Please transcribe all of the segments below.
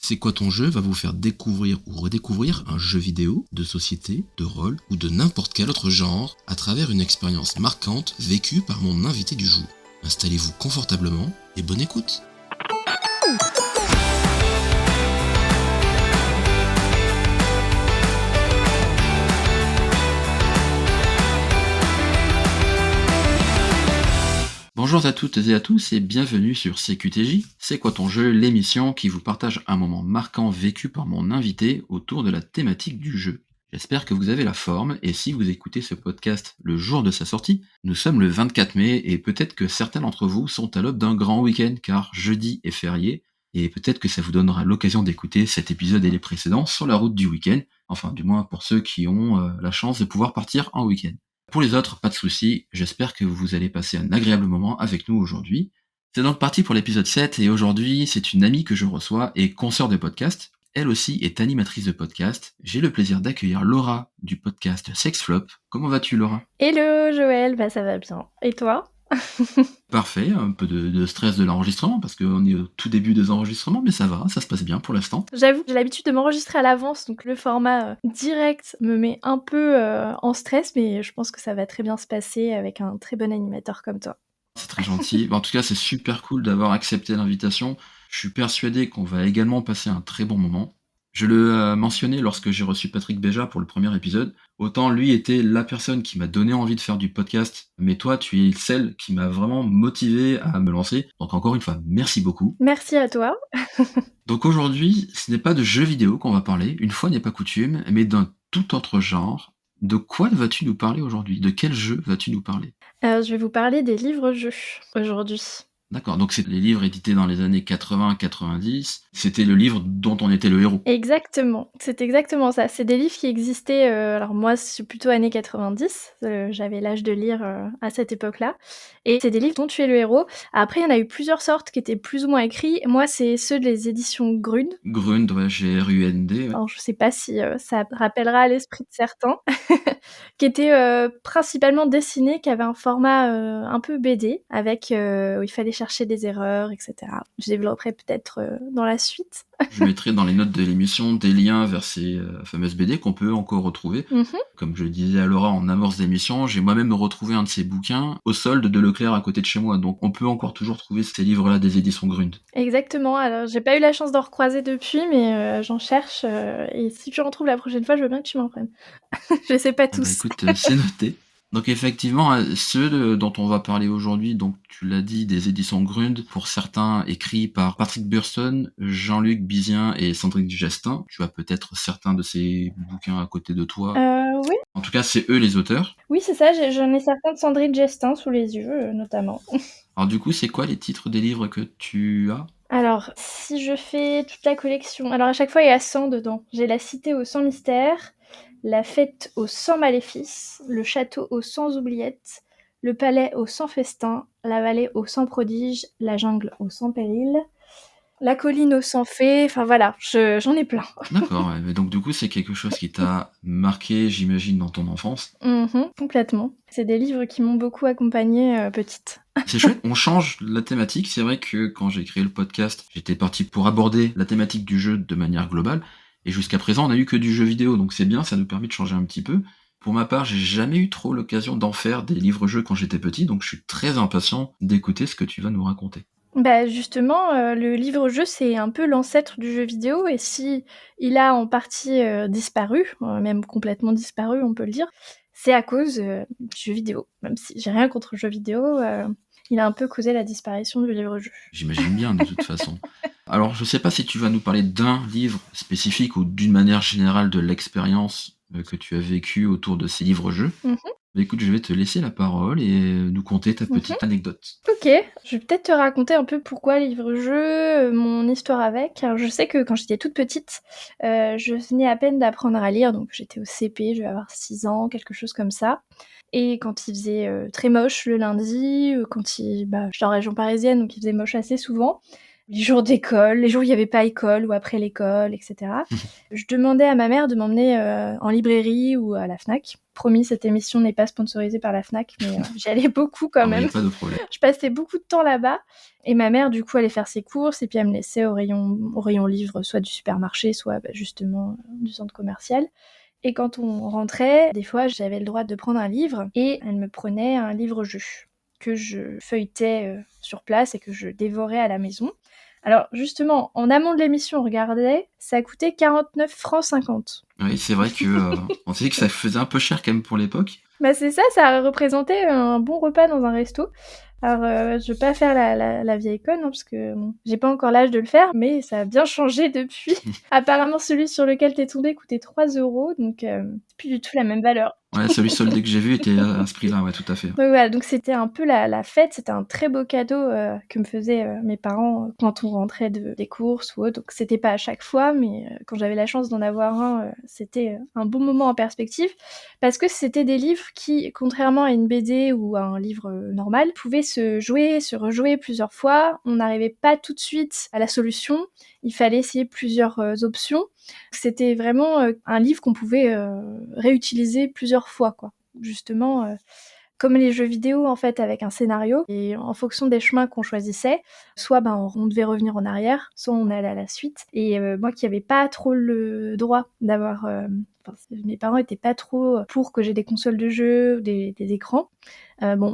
C'est quoi ton jeu va vous faire découvrir ou redécouvrir un jeu vidéo, de société, de rôle ou de n'importe quel autre genre à travers une expérience marquante vécue par mon invité du jour. Installez-vous confortablement et bonne écoute. Bonjour à toutes et à tous et bienvenue sur CQTJ. C'est quoi ton jeu, l'émission qui vous partage un moment marquant vécu par mon invité autour de la thématique du jeu. J'espère que vous avez la forme et si vous écoutez ce podcast le jour de sa sortie, nous sommes le 24 mai et peut-être que certains d'entre vous sont à l'aube d'un grand week-end car jeudi est férié et peut-être que ça vous donnera l'occasion d'écouter cet épisode et les précédents sur la route du week-end, enfin du moins pour ceux qui ont la chance de pouvoir partir en week-end. Pour les autres, pas de soucis, j'espère que vous allez passer un agréable moment avec nous aujourd'hui. C'est donc parti pour l'épisode 7 et aujourd'hui c'est une amie que je reçois et consoeur de podcast. Elle aussi est animatrice de podcast. J'ai le plaisir d'accueillir Laura du podcast Sexflop. Comment vas-tu Laura ? Hello Joël, ça va bien. Et toi ? Parfait, un peu de stress de l'enregistrement parce qu'on est au tout début des enregistrements, mais ça va, ça se passe bien pour l'instant. J'avoue, j'ai l'habitude de m'enregistrer à l'avance, donc le format direct me met un peu en stress, mais je pense que ça va très bien se passer avec un très bon animateur comme toi. C'est très gentil. En tout cas, c'est super cool d'avoir accepté l'invitation. Je suis persuadé qu'on va également passer un très bon moment. Je le mentionnais lorsque j'ai reçu Patrick Béja pour le premier épisode. Autant lui était la personne qui m'a donné envie de faire du podcast, mais toi, tu es celle qui m'a vraiment motivé à me lancer. Donc encore une fois, merci beaucoup. Merci à toi. Donc aujourd'hui, ce n'est pas de jeux vidéo qu'on va parler, une fois n'est pas coutume, mais d'un tout autre genre. De quoi vas-tu nous parler aujourd'hui ? De quel jeu vas-tu nous parler ? Je vais vous parler des livres-jeux aujourd'hui. D'accord, donc c'est les livres édités dans les années 80-90, c'était le livre dont on était le héros. Exactement, c'est exactement ça. C'est des livres qui existaient, alors moi c'est plutôt années 90, j'avais l'âge de lire à cette époque-là, et c'est des livres dont tu es le héros. Après il y en a eu plusieurs sortes qui étaient plus ou moins écrits. Moi c'est ceux des éditions Grund. Grund, ouais, Grund. Ouais. Alors je sais pas si ça rappellera à l'esprit de certains, qui étaient principalement dessinés, qui avaient un format un peu BD, avec où il fallait chercher des erreurs, etc. Je développerai peut-être dans la suite. Je mettrai dans les notes de l'émission des liens vers ces fameuses BD qu'on peut encore retrouver. Comme je le disais à Laura en amorce d'émission, j'ai moi-même retrouvé un de ces bouquins au solde de Leclerc à côté de chez moi, donc on peut encore toujours trouver ces livres-là des éditions Grund. Exactement, alors j'ai pas eu la chance d'en recroiser depuis, mais j'en cherche, et si tu en trouves la prochaine fois, je veux bien que tu m'en prennes. Je les sais pas Ah bah tous. écoute, c'est noté. Donc effectivement, ceux dont on va parler aujourd'hui, donc tu l'as dit, des éditions Grund, pour certains écrits par Patrick Burston, Jean-Luc Bizien et Sandrine Dugestin. Tu as peut-être certains de ces bouquins à côté de toi. Oui. En tout cas, c'est eux les auteurs. Oui, c'est ça, j'en ai certains de Sandrine Gestin sous les yeux, notamment. Alors du coup, c'est quoi les titres des livres que tu as ? Alors, si je fais toute la collection... Alors à chaque fois, il y a 100 dedans. J'ai La Cité aux 100 mystères, La Fête aux 100 maléfices, Le Château aux 100 oubliettes, Le Palais aux 100 festins, La Vallée aux 100 prodiges, La Jungle aux 100 périls, La Colline aux 100 fées... Enfin voilà, j'en ai plein. D'accord, ouais. Mais donc du coup, c'est quelque chose qui t'a marqué, j'imagine, dans ton enfance. Complètement. C'est des livres qui m'ont beaucoup accompagnée petite. C'est chouette, on change la thématique. C'est vrai que quand j'ai créé le podcast, j'étais parti pour aborder la thématique du jeu de manière globale. Et jusqu'à présent, on n'a eu que du jeu vidéo, donc c'est bien, ça nous permet de changer un petit peu. Pour ma part, j'ai jamais eu trop l'occasion d'en faire des livres-jeux quand j'étais petit, donc je suis très impatient d'écouter ce que tu vas nous raconter. Bah justement, le livre-jeu, c'est un peu l'ancêtre du jeu vidéo, et si il a en partie disparu, même complètement disparu, on peut le dire, c'est à cause du jeu vidéo. Même si j'ai rien contre le jeu vidéo, il a un peu causé la disparition du livre-jeu. J'imagine bien, de toute façon. Alors, je sais pas si tu vas nous parler d'un livre spécifique ou d'une manière générale de l'expérience que tu as vécue autour de ces livres-jeux. Mais écoute, je vais te laisser la parole et nous conter ta petite anecdote. Ok, je vais peut-être te raconter un peu pourquoi livre-jeu, mon histoire avec. Alors, je sais que quand j'étais toute petite, je venais à peine d'apprendre à lire, donc j'étais au CP, je devais avoir 6 ans, quelque chose comme ça. Et quand il faisait très moche le lundi, j'étais en région parisienne, donc il faisait moche assez souvent, Les jours d'école, les jours où il y avait pas école ou après l'école, et cetera. Je demandais à ma mère de m'emmener, en librairie ou à la Fnac. Promis, cette émission n'est pas sponsorisée par la Fnac, mais j'y allais beaucoup quand Non, mais il y même. a pas de problème. Je passais beaucoup de temps là-bas et ma mère, du coup, allait faire ses courses et puis elle me laissait au rayon livres, soit du supermarché, soit, justement, du centre commercial. Et quand on rentrait, des fois, j'avais le droit de prendre un livre et elle me prenait un livre-jeu que je feuilletais sur place et que je dévorais à la maison. Alors justement, en amont de l'émission, on regardait, ça coûtait 49,50 francs. Oui, c'est vrai que on s'est dit que ça faisait un peu cher quand même pour l'époque. Bah c'est ça, ça représentait un bon repas dans un resto. Alors, je vais pas faire la vieille conne, hein, parce que bon, j'ai pas encore l'âge de le faire, mais ça a bien changé depuis. Apparemment, celui sur lequel t'es tombé coûtait 3 €, donc c'est plus du tout la même valeur. Ouais, celui soldé que j'ai vu était à ce prix-là, ouais, tout à fait. Donc voilà, donc c'était un peu la fête, c'était un très beau cadeau que me faisaient mes parents quand on rentrait des courses ou autre. Donc c'était pas à chaque fois, mais quand j'avais la chance d'en avoir un, c'était un bon moment en perspective, parce que c'était des livres qui, contrairement à une BD ou à un livre normal, pouvaient se jouer, se rejouer plusieurs fois. On n'arrivait pas tout de suite à la solution, il fallait essayer plusieurs options. C'était vraiment un livre qu'on pouvait réutiliser plusieurs fois, quoi. Justement, comme les jeux vidéo en fait avec un scénario et en fonction des chemins qu'on choisissait, soit on devait revenir en arrière, soit on allait à la suite. Et moi qui n'avais pas trop le droit d'avoir... mes parents étaient pas trop pour que j'ai des consoles de jeux, des écrans.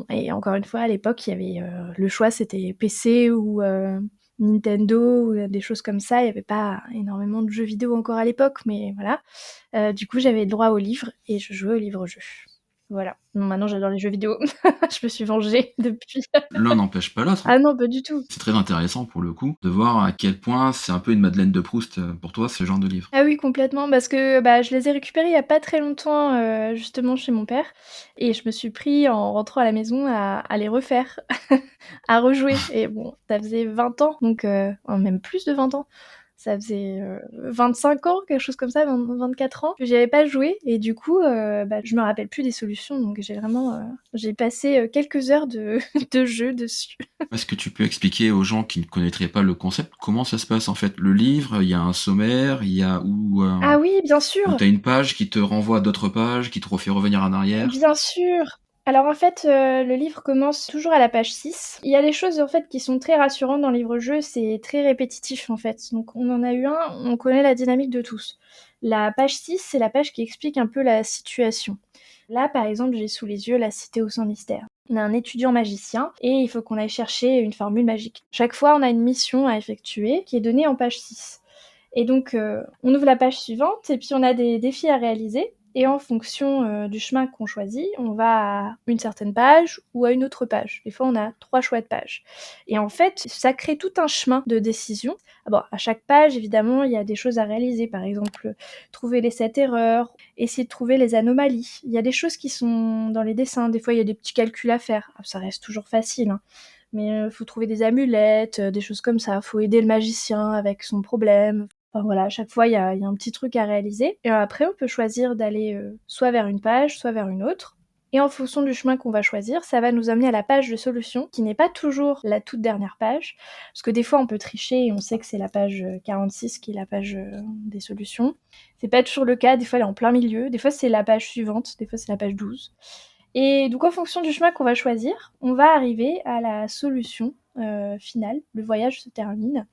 Et encore une fois, à l'époque, il y avait le choix, c'était PC ou Nintendo ou des choses comme ça. Il n'y avait pas énormément de jeux vidéo encore à l'époque, mais voilà. Du coup, j'avais le droit aux livres et je jouais aux livres-jeux. Voilà. Non, maintenant j'adore les jeux vidéo. Je me suis vengée depuis. L'un n'empêche pas l'autre. Ah non, pas du tout. C'est très intéressant pour le coup de voir à quel point c'est un peu une Madeleine de Proust pour toi ce genre de livre. Ah oui, complètement, parce que je les ai récupérés il y a pas très longtemps, justement chez mon père, et je me suis pris en rentrant à la maison à les refaire, à rejouer. Et bon, ça faisait 20 ans, donc même plus de 20 ans. Ça faisait 25 ans, quelque chose comme ça, 24 ans, que j'y avais pas joué. Et du coup, je me rappelle plus des solutions. Donc j'ai passé quelques heures de, de jeu dessus. Est-ce que tu peux expliquer aux gens qui ne connaîtraient pas le concept comment ça se passe en fait? Le livre, il y a un sommaire, il y a Ah oui, bien où sûr. tu as une page qui te renvoie à d'autres pages, qui te refait revenir en arrière. Bien sûr. Alors en fait, le livre commence toujours à la page 6. Il y a des choses en fait qui sont très rassurantes dans le livre-jeu, c'est très répétitif en fait. Donc on en a eu un, on connaît la dynamique de tous. La page 6, c'est la page qui explique un peu la situation. Là, par exemple, j'ai sous les yeux la cité aux 100 mystères. On a un étudiant magicien et il faut qu'on aille chercher une formule magique. Chaque fois, on a une mission à effectuer qui est donnée en page 6. Et donc, on ouvre la page suivante et puis on a des défis à réaliser. Et en fonction du chemin qu'on choisit, on va à une certaine page ou à une autre page. Des fois, on a 3 choix de pages. Et en fait, ça crée tout un chemin de décision. À chaque page, évidemment, il y a des choses à réaliser. Par exemple, trouver les 7 erreurs, essayer de trouver les anomalies. Il y a des choses qui sont dans les dessins. Des fois, il y a des petits calculs à faire. Ça reste toujours facile, hein. Mais faut trouver des amulettes, des choses comme ça. Faut aider le magicien avec son problème. Enfin voilà, à chaque fois, il y a un petit truc à réaliser. Et après, on peut choisir d'aller soit vers une page, soit vers une autre. Et en fonction du chemin qu'on va choisir, ça va nous amener à la page de solution, qui n'est pas toujours la toute dernière page. Parce que des fois, on peut tricher et on sait que c'est la page 46 qui est la page des solutions. C'est pas toujours le cas, des fois elle est en plein milieu, des fois c'est la page suivante, des fois c'est la page 12. Et donc en fonction du chemin qu'on va choisir, on va arriver à la solution finale. Le voyage se termine.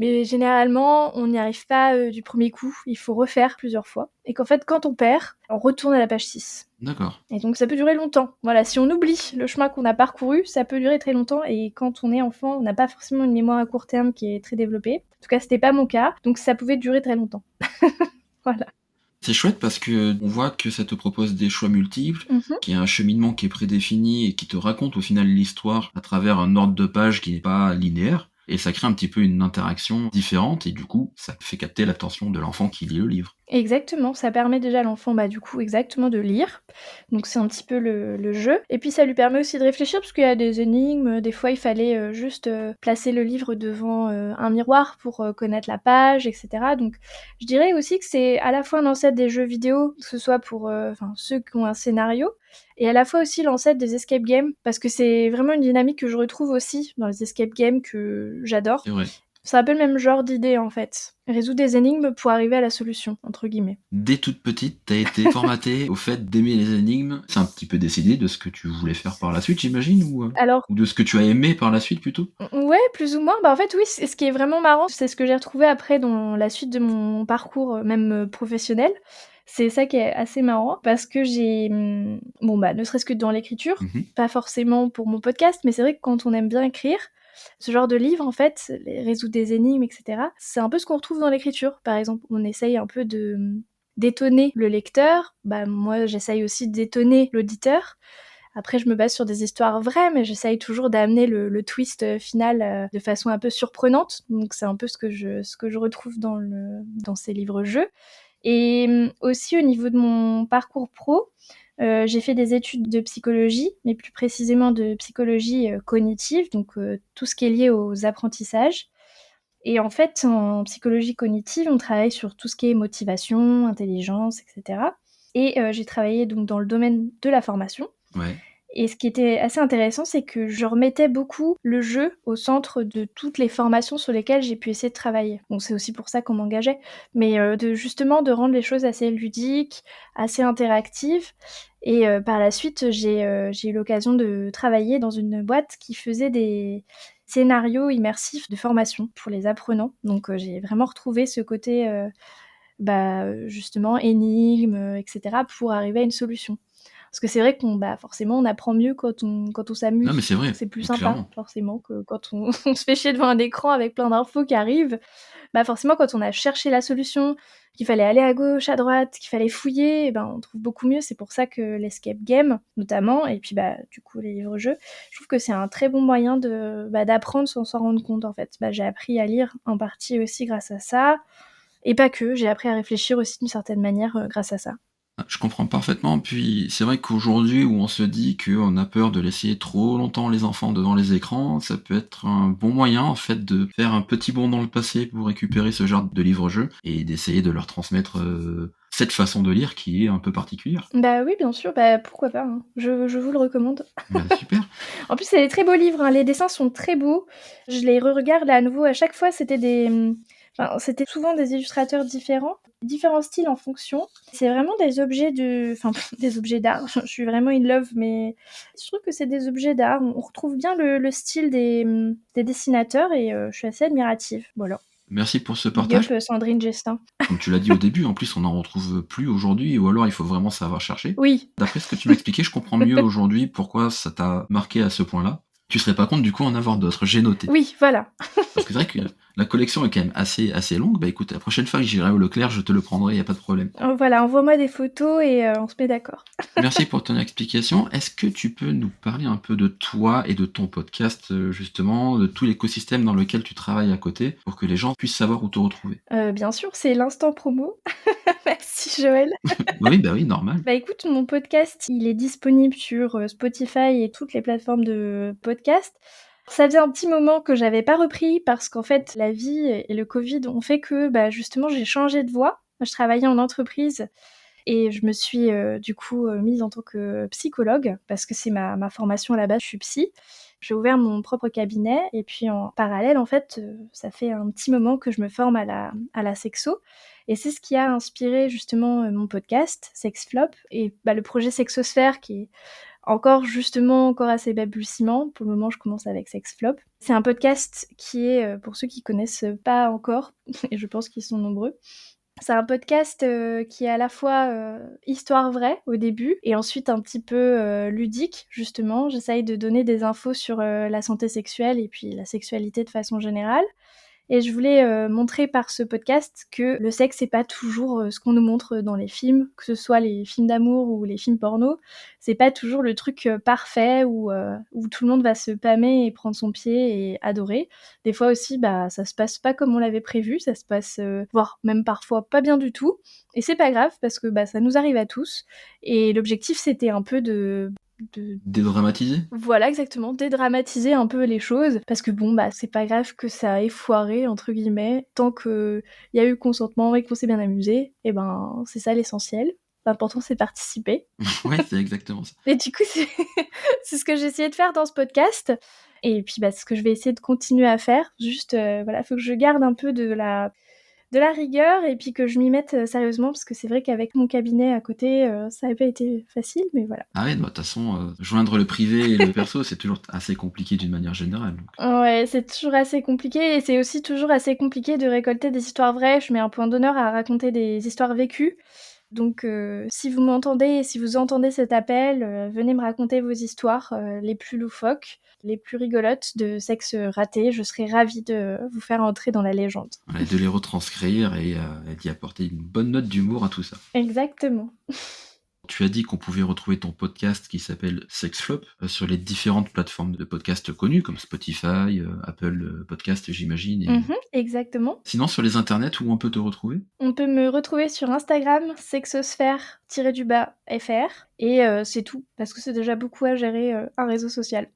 Mais généralement, on n'y arrive pas du premier coup, il faut refaire plusieurs fois. Et qu'en fait, quand on perd, on retourne à la page 6. D'accord. Et donc ça peut durer longtemps. Voilà, si on oublie le chemin qu'on a parcouru, ça peut durer très longtemps. Et quand on est enfant, on n'a pas forcément une mémoire à court terme qui est très développée. En tout cas, c'était pas mon cas, donc ça pouvait durer très longtemps. Voilà. C'est chouette parce que on voit que ça te propose des choix multiples, qu'il y a un cheminement qui est prédéfini et qui te raconte au final l'histoire à travers un ordre de page qui n'est pas linéaire. Et ça crée un petit peu une interaction différente et du coup, ça fait capter l'attention de l'enfant qui lit le livre. Exactement, ça permet déjà à l'enfant, du coup, exactement de lire. Donc c'est un petit peu le jeu et puis ça lui permet aussi de réfléchir parce qu'il y a des énigmes, des fois il fallait, juste, placer le livre devant, un miroir pour, connaître la page et cetera. Donc je dirais aussi que c'est à la fois un ancêtre des jeux vidéo, que ce soit pour, ceux qui ont un scénario et à la fois aussi l'ancêtre des escape games parce que c'est vraiment une dynamique que je retrouve aussi dans les escape games que C'est j'adore. vrai. C'est un peu le même genre d'idée, en fait. Résoudre des énigmes pour arriver à la «solution», entre guillemets. Dès toute petite, tu as été formatée au fait d'aimer les énigmes. C'est un petit peu décidé de ce que tu voulais faire par la suite, j'imagine, Alors, ou de ce que tu as aimé par la suite plutôt? ouais, plus ou moins. En fait, oui, ce qui est vraiment marrant, c'est ce que j'ai retrouvé après dans la suite de mon parcours, même, professionnel. C'est ça qui est assez marrant parce que j'ai, ne serait-ce que dans l'écriture, Mmh. pas forcément pour mon podcast, mais c'est vrai que quand on aime bien écrire, ce genre de livre, en fait, les résoudre des énigmes et cetera, c'est un peu ce qu'on retrouve dans l'écriture. Par exemple, on essaye un peu de, d'étonner le lecteur. Moi, j'essaye aussi d'étonner l'auditeur. Après, je me base sur des histoires vraies, mais j'essaye toujours d'amener le twist final de façon un peu surprenante. Donc, c'est un peu ce que je retrouve dans ces livres-jeux. Et aussi, au niveau de mon parcours pro, j'ai fait des études de psychologie, mais plus précisément de psychologie cognitive, donc tout ce qui est lié aux apprentissages. Et en fait, en psychologie cognitive, on travaille sur tout ce qui est motivation, intelligence, etc. Et j'ai travaillé donc dans le domaine de la formation. Ouais. Et ce qui était assez intéressant, c'est que je remettais beaucoup le jeu au centre de toutes les formations sur lesquelles j'ai pu essayer de travailler. Bon, c'est aussi pour ça qu'on m'engageait, mais de rendre les choses assez ludiques, assez interactives. Et par la suite, j'ai eu l'occasion de travailler dans une boîte qui faisait des scénarios immersifs de formation pour les apprenants. Donc j'ai vraiment retrouvé ce côté, justement énigme, et cetera pour arriver à une solution. Parce que c'est vrai forcément, on apprend mieux quand on Non, mais s'amuse. c'est vrai, C'est plus sympa, clairement. forcément, que quand on on se fait chier devant un écran avec plein d'infos qui arrivent. Forcément, quand on a cherché la solution, qu'il fallait aller à gauche, à droite, qu'il fallait fouiller, on trouve beaucoup mieux. C'est pour ça que l'escape game, notamment, et puis, du coup, les livres-jeux, je trouve que c'est un très bon moyen d'apprendre sans s'en rendre compte, en fait. J'ai appris à lire en partie aussi grâce à ça, et pas que, j'ai appris à réfléchir aussi d'une certaine manière, grâce à ça. Ah, je comprends parfaitement, puis c'est vrai qu'aujourd'hui où on se dit qu'on a peur de laisser trop longtemps les enfants devant les écrans, ça peut être un bon moyen en fait de faire un petit bond dans le passé pour récupérer ce genre de livres-jeux et d'essayer de leur transmettre, cette façon de lire qui est un peu particulière. Oui, bien sûr, pourquoi pas, hein. Je vous le recommande. Bah, super. En plus, c'est des très beaux livres, hein, les dessins sont très beaux. Je les re-regarde là à nouveau à chaque fois, c'était souvent des illustrateurs différents styles en fonction. C'est vraiment des objets des objets d'art. Je suis vraiment in love, mais je trouve que c'est des objets d'art. On retrouve bien le style des dessinateurs et je suis assez admirative. Voilà. Merci pour ce Big up, partage. Sandrine Gestin. Comme tu l'as dit au début, en plus on n'en retrouve plus aujourd'hui ou alors il faut vraiment savoir chercher. Oui, D'après ce que tu m'as expliqué, je comprends mieux aujourd'hui pourquoi ça t'a marqué à ce point-là. Tu serais pas contre du coup en avoir d'autres, j'ai noté. oui, voilà. Parce que c'est vrai que la collection est quand même assez longue. Bah écoute, la prochaine fois que j'irai au Leclerc, je te le prendrai, y a pas de problème. Voilà, envoie-moi des photos et on se met d'accord. Merci pour ton explication. Est-ce que tu peux nous parler un peu de toi et de ton podcast, justement, de tout l'écosystème dans lequel tu travailles à côté, pour que les gens puissent savoir où te retrouver? Bien sûr, c'est l'instant promo. Merci Joël. Oui, bah oui, normal. Écoute, mon podcast, il est disponible sur, Spotify et toutes les plateformes de podcast. Ça faisait un petit moment que j'avais pas repris parce qu'en fait, la vie et le Covid ont fait que, justement, j'ai changé de voie. Je travaillais en entreprise et je me suis, du coup, mise en tant que psychologue parce que c'est ma formation à la base, je suis psy. J'ai ouvert mon propre cabinet et puis en parallèle, en fait, ça fait un petit moment que je me forme à la sexo et c'est ce qui a inspiré justement, mon podcast Sexflop et le projet Sexosphère qui est encore assez balbutiement. Pour le moment, je commence avec Sexflop. C'est un podcast qui est, pour ceux qui connaissent pas encore et je pense qu'ils sont nombreux, c'est un podcast, qui est à la fois, histoire vraie au début et ensuite un petit peu, ludique justement. J'essaye de donner des infos sur, la santé sexuelle et puis la sexualité de façon générale Et je voulais montrer par ce podcast que le sexe, c'est pas toujours ce qu'on nous montre dans les films, que ce soit les films d'amour ou les films porno. C'est pas toujours le truc parfait où tout le monde va se pâmer et prendre son pied et adorer. Des fois aussi, ça se passe pas comme on l'avait prévu, ça se passe, voire même parfois pas bien du tout. Et c'est pas grave parce que ça nous arrive à tous. Et l'objectif, c'était un peu de Dédramatiser ? voilà, exactement, dédramatiser un peu les choses parce que c'est pas grave que ça ait «foiré» entre guillemets, tant qu'il y a eu consentement et qu'on s'est bien amusé, et c'est ça l'essentiel. L'important, c'est de participer. Ouais, c'est exactement ça. Et du coup, c'est ce que j'ai essayé de faire dans ce podcast et puis, c'est ce que je vais essayer de continuer à faire. Juste, voilà, faut que je garde un peu de la rigueur et puis que je m'y mette sérieusement parce que c'est vrai qu'avec mon cabinet à côté, ça n'a pas été facile, mais voilà. Ah ouais, de toute façon, joindre le privé et le perso, c'est toujours assez compliqué d'une manière générale. Donc. Ouais, c'est toujours assez compliqué et c'est aussi toujours assez compliqué de récolter des histoires vraies. Je mets un point d'honneur à raconter des histoires vécues. Donc si vous m'entendez et si vous entendez cet appel, venez me raconter vos histoires les plus loufoques, les plus rigolotes de sexe raté. Je serai ravie de vous faire entrer dans la légende. Voilà, de les retranscrire et d'y apporter une bonne note d'humour à tout ça. Exactement. Tu as dit qu'on pouvait retrouver ton podcast qui s'appelle Sexflop sur les différentes plateformes de podcasts connues comme Spotify, Apple Podcast, j'imagine. Et... Exactement. Sinon, sur les internets, où on peut te retrouver ? On peut me retrouver sur Instagram, sexosphère-fr, et c'est tout, parce que c'est déjà beaucoup à gérer un réseau social.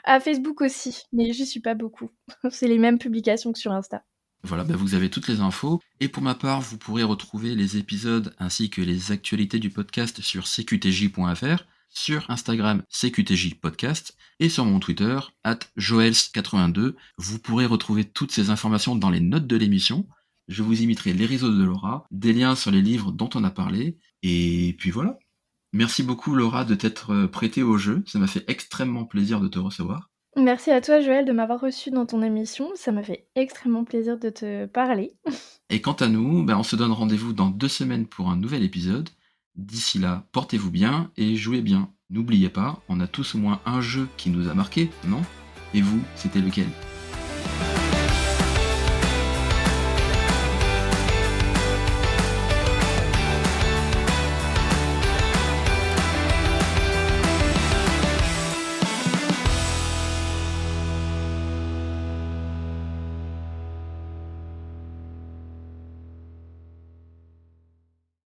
À Facebook aussi, mais j'y suis pas beaucoup. C'est les mêmes publications que sur Insta. Voilà, vous avez toutes les infos. Et pour ma part, vous pourrez retrouver les épisodes ainsi que les actualités du podcast sur cqtj.fr, sur Instagram cqtj podcast et sur mon Twitter @joels82. Vous pourrez retrouver toutes ces informations dans les notes de l'émission. Je vous y mettrai les réseaux de Laura, des liens sur les livres dont on a parlé, et puis voilà. Merci beaucoup Laura de t'être prêtée au jeu, ça m'a fait extrêmement plaisir de te recevoir. Merci à toi Joël de m'avoir reçu dans ton émission, ça m'a fait extrêmement plaisir de te parler. Et quant à nous, on se donne rendez-vous dans 2 semaines pour un nouvel épisode. D'ici là, portez-vous bien et jouez bien. N'oubliez pas, on a tous au moins un jeu qui nous a marqué, non ? Et vous, c'était lequel ?